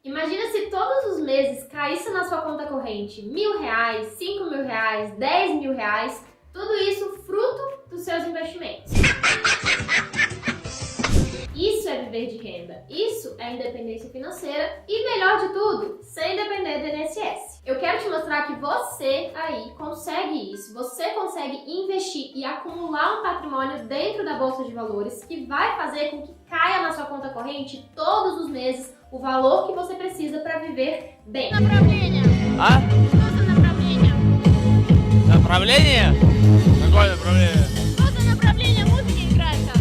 Imagina se todos os meses caísse na sua conta corrente R$1.000, R$5.000, R$10.000, tudo isso fruto dos seus investimentos. Isso é viver de renda, isso é independência financeira e, melhor de tudo, sem depender do INSS. Eu quero te mostrar que você aí consegue isso, você consegue investir e acumular um patrimônio dentro da Bolsa de Valores que vai fazer com que caia na sua conta corrente todos os meses o valor que você precisa para viver bem. Направление. А? Что за направление? Направление? Какое направление? Что за направление музыки играет-то?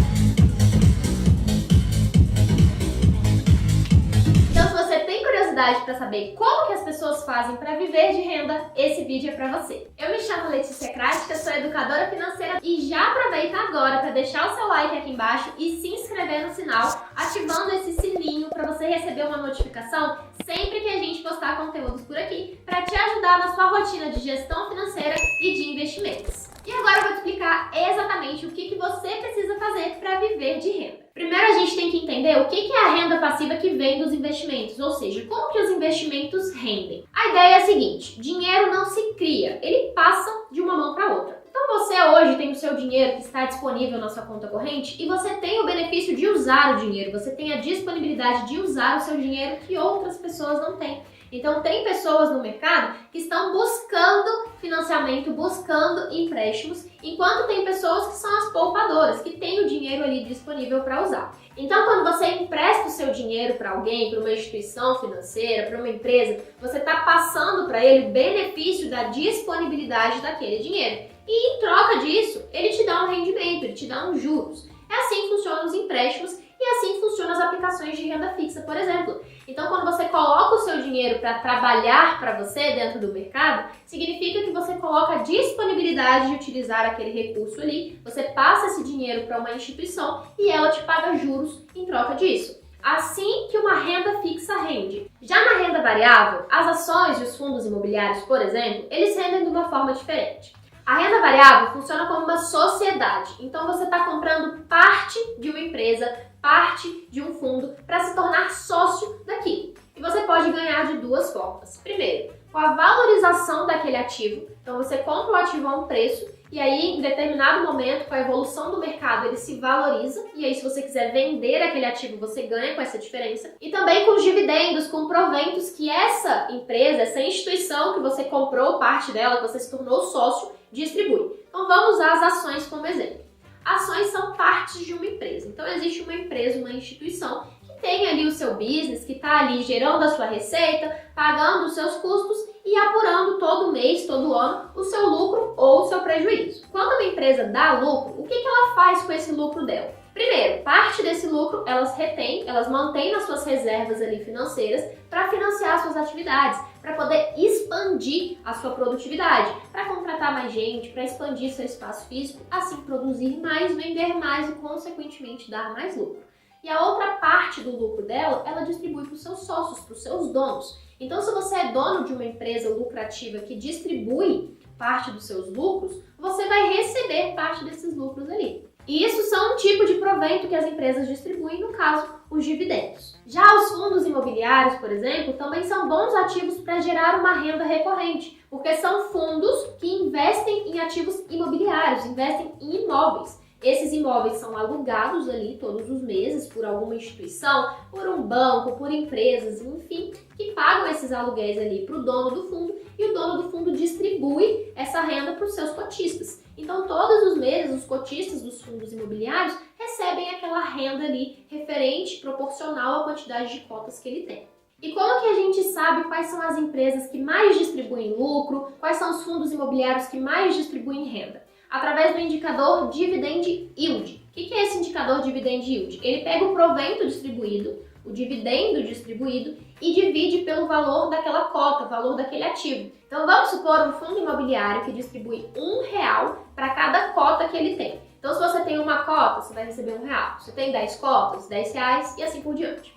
Então, se você tem curiosidade para saber como que as pessoas fazem para viver de renda, esse vídeo é para você. Eu me chamo Letícia Kratka, sou educadora financeira e já aproveita agora para deixar o seu like aqui embaixo e se inscrever no sinal, ativando esse sininho para você receber uma notificação sempre que a gente postar conteúdos por aqui para te ajudar na sua rotina de gestão financeira e de investimentos. E agora eu vou te explicar exatamente o que você precisa fazer para viver de renda. Primeiro a gente tem que entender o que é a renda passiva que vem dos investimentos, ou seja, como que os investimentos rendem. A ideia é a seguinte: dinheiro não se cria, ele passa de uma mão para outra. Então você hoje tem o seu dinheiro que está disponível na sua conta corrente e você tem o benefício de usar o dinheiro, você tem a disponibilidade de usar o seu dinheiro que outras pessoas não têm. Então tem pessoas no mercado que estão buscando financiamento, buscando empréstimos, enquanto tem pessoas que são as poupadoras, que têm o dinheiro ali disponível para usar. Então quando você empresta o seu dinheiro para alguém, para uma instituição financeira, para uma empresa, você está passando para ele o benefício da disponibilidade daquele dinheiro. E em troca disso, ele te dá um rendimento, ele te dá uns juros. É assim que funcionam os empréstimos e assim funcionam as aplicações de renda fixa, por exemplo. Então, quando você coloca o seu dinheiro para trabalhar para você dentro do mercado, significa que você coloca a disponibilidade de utilizar aquele recurso ali, você passa esse dinheiro para uma instituição e ela te paga juros em troca disso. Assim que uma renda fixa rende. Já na renda variável, as ações e os fundos imobiliários, por exemplo, eles rendem de uma forma diferente. A renda variável funciona como uma sociedade, então você está comprando parte de uma empresa, parte de um fundo para se tornar sócio daquilo. E você pode ganhar de duas formas. Primeiro, com a valorização daquele ativo, então você compra o ativo a um preço e aí em determinado momento, com a evolução do mercado, ele se valoriza e aí se você quiser vender aquele ativo, você ganha com essa diferença. E também com os dividendos, com proventos que essa empresa, essa instituição que você comprou parte dela, que você se tornou sócio, distribui. Então vamos usar as ações como exemplo. Ações são partes de uma empresa. Então existe uma empresa, uma instituição que tem ali o seu business, que está ali gerando a sua receita, pagando os seus custos e apurando todo mês, todo ano, o seu lucro ou o seu prejuízo. Quando uma empresa dá lucro, o que ela faz com esse lucro dela? Primeiro, parte desse lucro elas retêm, elas mantêm nas suas reservas ali financeiras para financiar suas atividades, para poder expandir a sua produtividade, para contratar mais gente, para expandir seu espaço físico, assim produzir mais, vender mais e consequentemente dar mais lucro. E a outra parte do lucro dela, ela distribui para os seus sócios, para os seus donos. Então, se você é dono de uma empresa lucrativa que distribui parte dos seus lucros, você vai receber parte desses lucros ali. E isso são um tipo de provento que as empresas distribuem, no caso, os dividendos. Já os fundos imobiliários, por exemplo, também são bons ativos para gerar uma renda recorrente, porque são fundos que investem em ativos imobiliários, investem em imóveis. Esses imóveis são alugados ali todos os meses por alguma instituição, por um banco, por empresas, enfim, que pagam esses aluguéis ali para o dono do fundo e o dono do fundo distribui essa renda para os seus cotistas. Então, todos os meses, os cotistas dos fundos imobiliários recebem aquela renda ali referente, proporcional à quantidade de cotas que ele tem. E como que a gente sabe quais são as empresas que mais distribuem lucro, quais são os fundos imobiliários que mais distribuem renda? Através do indicador Dividend Yield. O que é esse indicador Dividend Yield? Ele pega o provento distribuído, o dividendo distribuído e divide pelo valor daquela cota, o valor daquele ativo. Então vamos supor um fundo imobiliário que distribui R$1 para cada cota que ele tem. Então se você tem uma cota, você vai receber R$1. Se você tem 10 cotas, R$10 e assim por diante.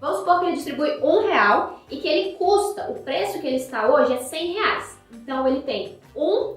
Vamos supor que ele distribui R$1 e que ele custa, o preço que ele está hoje é R$100. Então ele tem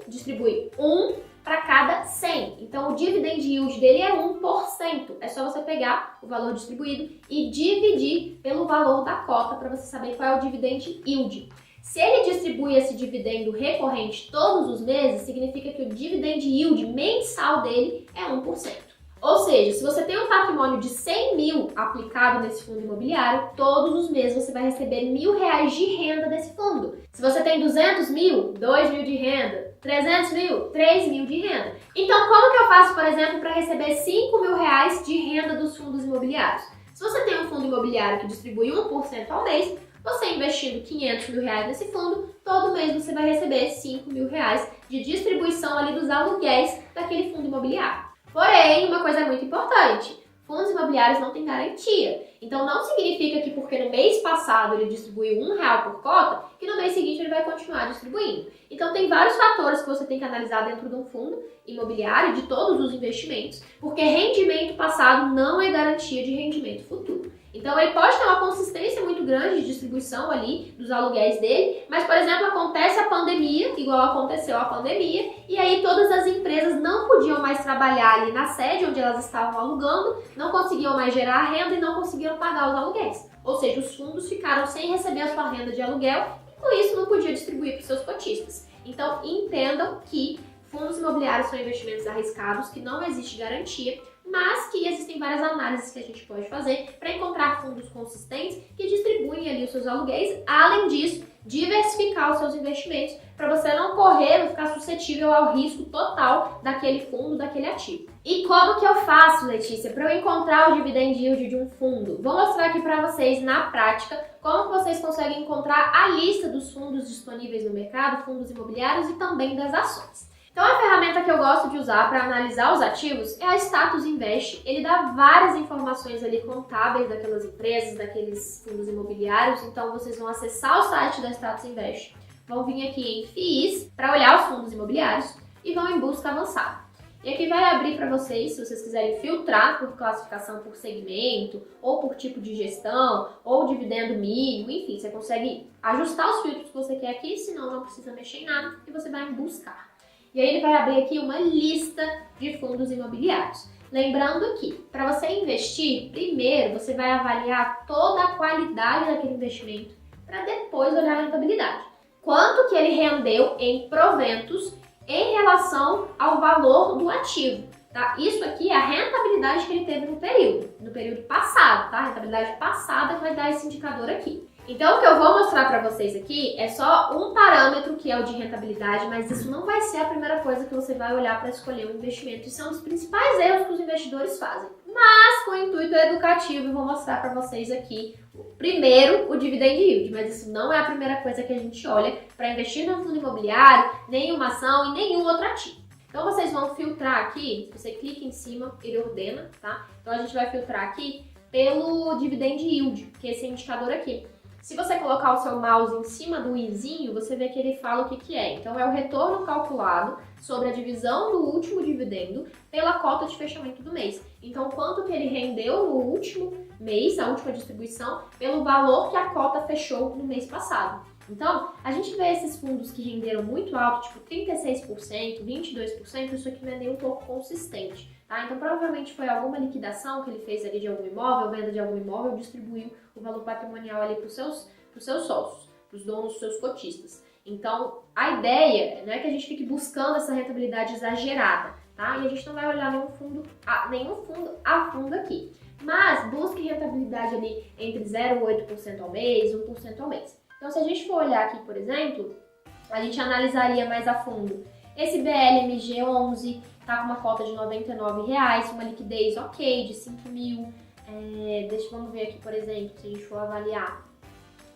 distribui 1 para cada 100. Então, o dividend yield dele é 1%. É só você pegar o valor distribuído e dividir pelo valor da cota para você saber qual é o dividend yield. Se ele distribui esse dividendo recorrente todos os meses, significa que o dividend yield mensal dele é 1%. Ou seja, se você tem um patrimônio de 100 mil aplicado nesse fundo imobiliário, todos os meses você vai receber R$1.000 de renda desse fundo. Se você tem 200 mil, 2 mil de renda. 300 mil, 3 mil de renda. Então, como que eu faço, por exemplo, para receber R$5.000 de renda dos fundos imobiliários? Se você tem um fundo imobiliário que distribui 1% ao mês, você investindo R$500 mil nesse fundo, todo mês você vai receber R$5.000 de distribuição ali dos aluguéis daquele fundo imobiliário. Porém, uma coisa muito importante, fundos imobiliários não têm garantia. Então não significa que porque no mês passado ele distribuiu R$1 por cota, que no mês seguinte ele vai continuar distribuindo. Então tem vários fatores que você tem que analisar dentro de um fundo imobiliário, de todos os investimentos, porque rendimento passado não é garantia de rendimento futuro. Então ele pode ter uma consistência muito grande de distribuição ali dos aluguéis dele, mas, por exemplo, acontece a pandemia, igual aconteceu a pandemia, e aí todas as empresas não podiam mais trabalhar ali na sede onde elas estavam alugando, não conseguiam mais gerar renda e não conseguiam pagar os aluguéis. Ou seja, os fundos ficaram sem receber a sua renda de aluguel e com isso não podia distribuir para os seus cotistas. Então entendam que fundos imobiliários são investimentos arriscados, que não existe garantia, mas que existem várias análises que a gente pode fazer para encontrar fundos consistentes que distribuem ali os seus aluguéis. Além disso, diversificar os seus investimentos para você não correr ou ficar suscetível ao risco total daquele fundo, daquele ativo. E como que eu faço, Letícia, para eu encontrar o dividend yield de um fundo? Vou mostrar aqui para vocês na prática como que vocês conseguem encontrar a lista dos fundos disponíveis no mercado, fundos imobiliários e também das ações. Então a ferramenta que eu gosto de usar para analisar os ativos é a Status Invest. Ele dá várias informações ali contábeis daquelas empresas, daqueles fundos imobiliários. Então vocês vão acessar o site da Status Invest, vão vir aqui em FIIs para olhar os fundos imobiliários e vão em busca avançada. E aqui vai abrir para vocês, se vocês quiserem filtrar por classificação por segmento, ou por tipo de gestão, ou dividendo mínimo, enfim, você consegue ajustar os filtros que você quer aqui, senão não precisa mexer em nada e você vai em buscar. E aí ele vai abrir aqui uma lista de fundos imobiliários. Lembrando que, para você investir, primeiro você vai avaliar toda a qualidade daquele investimento para depois olhar a rentabilidade. Quanto que ele rendeu em proventos em relação ao valor do ativo, tá? Isso aqui é a rentabilidade que ele teve no período passado, tá? A rentabilidade passada vai dar esse indicador aqui. Então, o que eu vou mostrar para vocês aqui é só um parâmetro que é o de rentabilidade, mas isso não vai ser a primeira coisa que você vai olhar para escolher um investimento. Isso é um dos principais erros que os investidores fazem. Mas, com o intuito educativo, eu vou mostrar para vocês aqui, primeiro, o dividend yield. Mas isso não é a primeira coisa que a gente olha para investir no fundo imobiliário, nenhuma ação e nenhum outro ativo. Então, vocês vão filtrar aqui, você clica em cima, ele ordena, tá? Então, a gente vai filtrar aqui pelo dividend yield, que é esse indicador aqui. Se você colocar o seu mouse em cima do izinho, você vê que ele fala o que é. Então, é o retorno calculado sobre a divisão do último dividendo pela cota de fechamento do mês. Então, quanto que ele rendeu no último mês, a última distribuição, pelo valor que a cota fechou no mês passado. Então, a gente vê esses fundos que renderam muito alto, tipo 36%, 22%, isso aqui não é nem um pouco consistente. Tá? Então, provavelmente foi alguma liquidação que ele fez ali de algum imóvel, venda de algum imóvel, distribuiu o valor patrimonial ali para os seus sócios, para os donos, os seus cotistas. Então, a ideia não é que a gente fique buscando essa rentabilidade exagerada, tá? E a gente não vai olhar nenhum fundo a fundo aqui. Mas busque rentabilidade ali entre 0,8% ao mês, 1% ao mês. Então, se a gente for olhar aqui, por exemplo, a gente analisaria mais a fundo esse BLMG11, tá com uma cota de R$ 99,00, uma liquidez ok, de 5 mil. Vamos ver aqui, por exemplo, se a gente for avaliar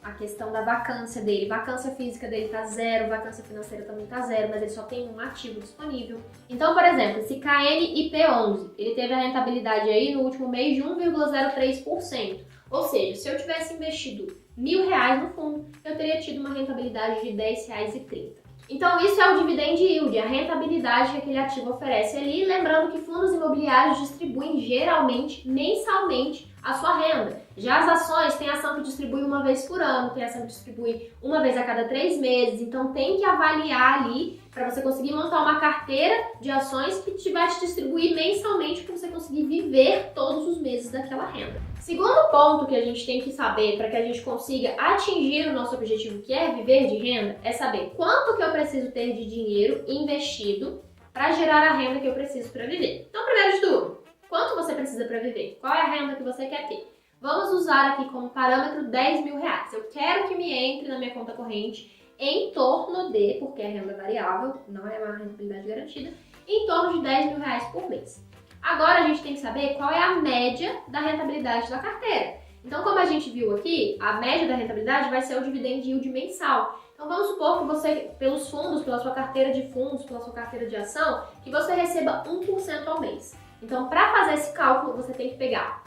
a questão da vacância dele. Vacância física dele tá zero, vacância financeira também tá zero, mas ele só tem um ativo disponível. Então, por exemplo, esse KNIP11, ele teve a rentabilidade aí no último mês de 1,03%. Ou seja, se eu tivesse investido R$ 1.000 no fundo, eu teria tido uma rentabilidade de R$ 10,30. Então, isso é o dividend yield, a rentabilidade que aquele ativo oferece ali. Lembrando que fundos imobiliários distribuem geralmente, mensalmente, a sua renda. Já as ações, tem ação que distribui uma vez por ano, tem ação que distribui uma vez a cada 3 meses, então tem que avaliar ali para você conseguir montar uma carteira de ações que vai te distribuir mensalmente para você conseguir viver todos os meses daquela renda. Segundo ponto que a gente tem que saber para que a gente consiga atingir o nosso objetivo, que é viver de renda, é saber quanto que eu preciso ter de dinheiro investido para gerar a renda que eu preciso para viver. Então, primeiro de tudo, quanto você precisa para viver? Qual é a renda que você quer ter? Vamos usar aqui como parâmetro 10 mil reais. Eu quero que me entre na minha conta corrente em torno de, porque é renda variável, não é uma rentabilidade garantida, em torno de 10 mil reais por mês. Agora a gente tem que saber qual é a média da rentabilidade da carteira. Então, como a gente viu aqui, a média da rentabilidade vai ser o dividend yield mensal. Então, vamos supor que você, pelos fundos, pela sua carteira de fundos, pela sua carteira de ação, que você receba 1% ao mês. Então, para fazer esse cálculo, você tem que pegar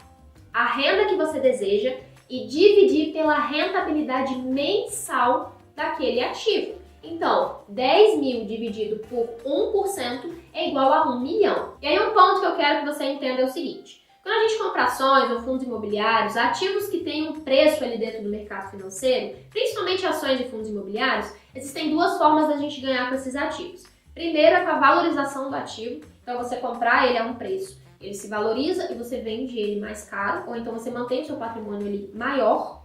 a renda que você deseja e dividir pela rentabilidade mensal daquele ativo. Então, 10 mil dividido por 1% é igual a 1 milhão. E aí um ponto que eu quero que você entenda é o seguinte. Quando a gente compra ações ou fundos imobiliários, ativos que têm um preço ali dentro do mercado financeiro, principalmente ações e fundos imobiliários, existem duas formas da gente ganhar com esses ativos. Primeiro é com a valorização do ativo. Então, você comprar ele a um preço, ele se valoriza e você vende ele mais caro, ou então você mantém o seu patrimônio ali maior.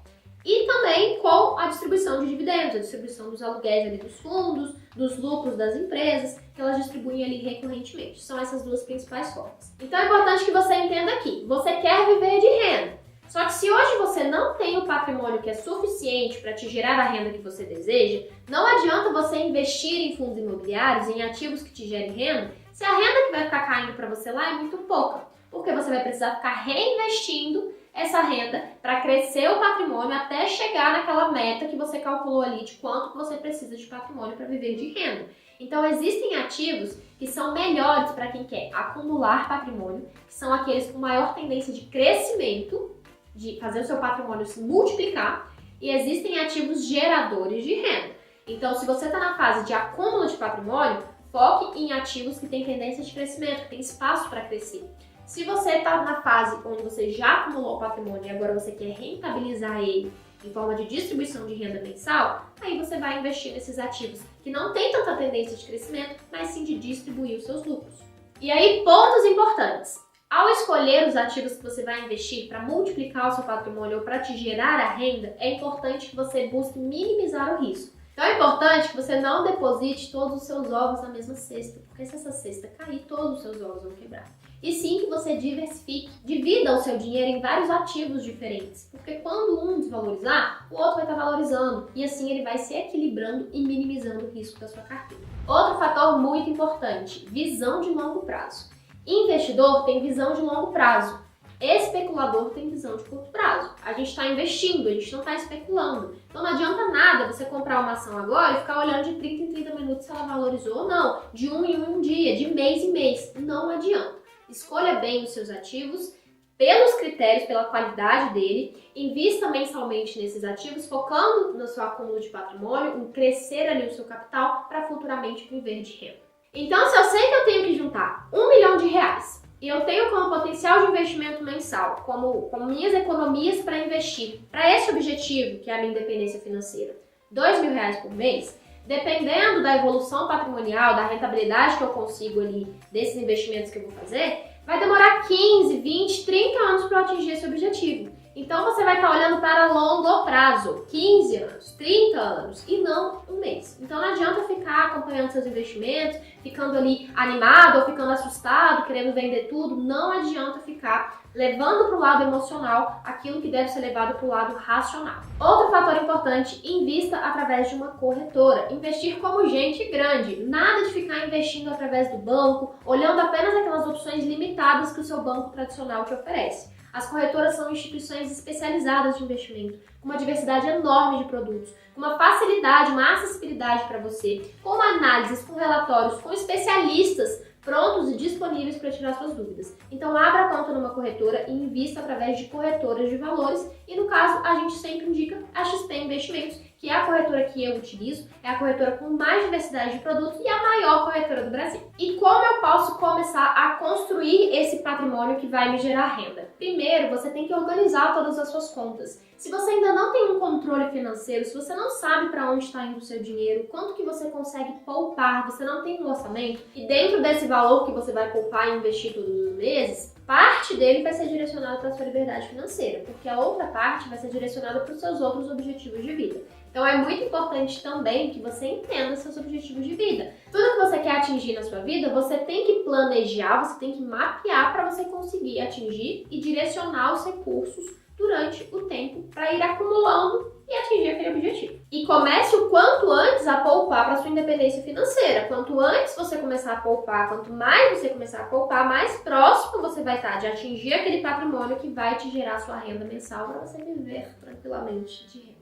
E também com a distribuição de dividendos, a distribuição dos aluguéis ali dos fundos, dos lucros das empresas, que elas distribuem ali recorrentemente. São essas duas principais formas. Então é importante que você entenda aqui, você quer viver de renda. Só que se hoje você não tem o patrimônio que é suficiente para te gerar a renda que você deseja, não adianta você investir em fundos imobiliários, em ativos que te gerem renda, se a renda que vai ficar caindo para você lá é muito pouca. Porque você vai precisar ficar reinvestindo essa renda para crescer o patrimônio até chegar naquela meta que você calculou ali de quanto você precisa de patrimônio para viver de renda. Então existem ativos que são melhores para quem quer acumular patrimônio, que são aqueles com maior tendência de crescimento, de fazer o seu patrimônio se multiplicar, e existem ativos geradores de renda. Então, se você está na fase de acúmulo de patrimônio, foque em ativos que têm tendência de crescimento, que têm espaço para crescer. Se você está na fase onde você já acumulou patrimônio e agora você quer rentabilizar ele em forma de distribuição de renda mensal, aí você vai investir nesses ativos que não têm tanta tendência de crescimento, mas sim de distribuir os seus lucros. E aí, pontos importantes. Ao escolher os ativos que você vai investir para multiplicar o seu patrimônio ou para te gerar a renda, é importante que você busque minimizar o risco. Então é importante que você não deposite todos os seus ovos na mesma cesta, porque se essa cesta cair, todos os seus ovos vão quebrar. E sim que você diversifique, divida o seu dinheiro em vários ativos diferentes, porque quando um desvalorizar, o outro vai estar valorizando, e assim ele vai se equilibrando e minimizando o risco da sua carteira. Outro fator muito importante, visão de longo prazo. Investidor tem visão de longo prazo, especulador tem visão de curto prazo. A gente está investindo, a gente não está especulando. Então não adianta nada você comprar uma ação agora e ficar olhando de 30 em 30 minutos se ela valorizou ou não, de um em um dia, de mês em mês. Não adianta. Escolha bem os seus ativos pelos critérios, pela qualidade dele, invista mensalmente nesses ativos, focando no seu acúmulo de patrimônio, em crescer ali o seu capital para futuramente viver de renda. Então, se eu sei que eu tenho que juntar R$1 milhão e eu tenho como potencial de investimento mensal, como minhas economias para investir para esse objetivo, que é a minha independência financeira, R$2.000 por mês, dependendo da evolução patrimonial, da rentabilidade que eu consigo ali desses investimentos que eu vou fazer, vai demorar 15, 20, 30 anos para eu atingir esse objetivo. Então você vai estar olhando para longo prazo, 15 anos, 30 anos e não um mês. Então não adianta ficar acompanhando seus investimentos, ficando ali animado ou ficando assustado, querendo vender tudo. Não adianta ficar levando para o lado emocional aquilo que deve ser levado para o lado racional. Outro fator importante, invista através de uma corretora. Investir como gente grande. Nada de ficar investindo através do banco, olhando apenas aquelas opções limitadas que o seu banco tradicional te oferece. As corretoras são instituições especializadas de investimento, com uma diversidade enorme de produtos, com uma facilidade, uma acessibilidade para você, com análises, com relatórios, com especialistas prontos e disponíveis para tirar suas dúvidas. Então abra conta numa corretora e invista através de corretoras de valores e no caso a gente sempre indica a XP Investimentos, que é a corretora que eu utilizo, é a corretora com mais diversidade de produtos e a maior corretora do Brasil. E como eu posso começar a construir esse patrimônio que vai me gerar renda? Primeiro, você tem que organizar todas as suas contas. Se você ainda não tem um controle financeiro, se você não sabe para onde está indo o seu dinheiro, quanto que você consegue poupar, você não tem um orçamento, e dentro desse valor que você vai poupar e investir todos os meses, parte dele vai ser direcionado para a sua liberdade financeira, porque a outra parte vai ser direcionada para os seus outros objetivos de vida. Então é muito importante também que você entenda seus objetivos de vida. Tudo que você quer atingir na sua vida, você tem que planejar, você tem que mapear para você conseguir atingir e direcionar os recursos durante o tempo para ir acumulando e atingir aquele objetivo. E comece o quanto antes a poupar para sua independência financeira. Quanto antes você começar a poupar, quanto mais você começar a poupar, mais próximo você vai estar de atingir aquele patrimônio que vai te gerar sua renda mensal para você viver tranquilamente de renda.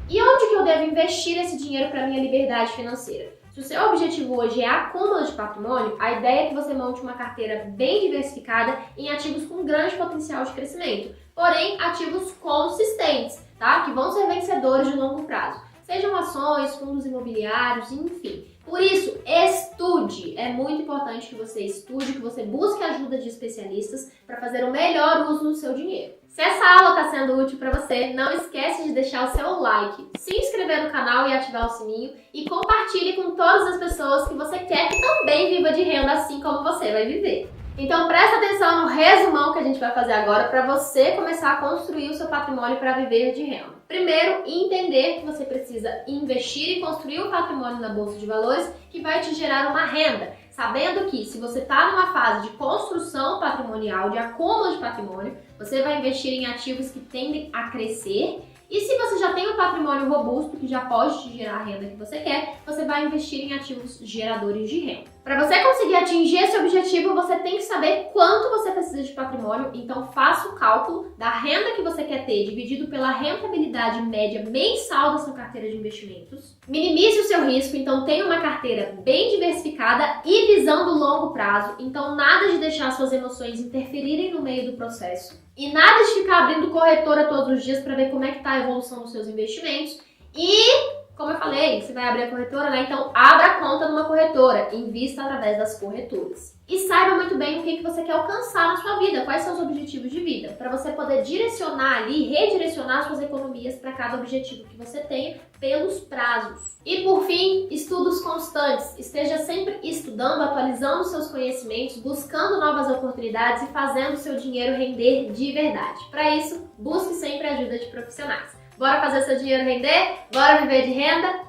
E onde que eu devo investir esse dinheiro para minha liberdade financeira? Se o seu objetivo hoje é acúmulo de patrimônio, a ideia é que você monte uma carteira bem diversificada em ativos com grande potencial de crescimento, porém ativos consistentes, tá? Que vão ser vencedores de longo prazo. Sejam ações, fundos imobiliários, enfim. Por isso, estude. É muito importante que você estude, que você busque ajuda de especialistas para fazer o melhor uso do seu dinheiro. Se essa aula está sendo útil para você, não esquece de deixar o seu like, se inscrever no canal e ativar o sininho e compartilhe com todas as pessoas que você quer que também viva de renda assim como você vai viver. Então presta atenção no resumão que a gente vai fazer agora para você começar a construir o seu patrimônio para viver de renda. Primeiro, entender que você precisa investir e construir um patrimônio na Bolsa de Valores que vai te gerar uma renda. Sabendo que se você está numa fase de construção patrimonial, de acúmulo de patrimônio, você vai investir em ativos que tendem a crescer. E se você já tem um patrimônio robusto que já pode te gerar a renda que você quer, você vai investir em ativos geradores de renda. Para você conseguir atingir esse objetivo, você tem que saber quanto você precisa de patrimônio, então faça o cálculo da renda que você quer ter dividido pela rentabilidade média mensal da sua carteira de investimentos. Minimize o seu risco, então tenha uma carteira bem diversificada e visando longo prazo, então nada de deixar suas emoções interferirem no meio do processo. E nada de ficar abrindo corretora todos os dias para ver como é que está a evolução dos seus investimentos. E, como eu falei, você vai abrir a corretora, né? Então abra a conta numa corretora, invista através das corretoras. E saiba muito bem o que você quer alcançar na sua vida, quais são os objetivos de vida, para você poder direcionar ali, redirecionar suas economias para cada objetivo que você tenha pelos prazos. E por fim, estudos constantes. Esteja sempre estudando, atualizando seus conhecimentos, buscando novas oportunidades e fazendo o seu dinheiro render de verdade. Para isso, busque sempre a ajuda de profissionais. Bora fazer seu dinheiro render? Bora viver de renda?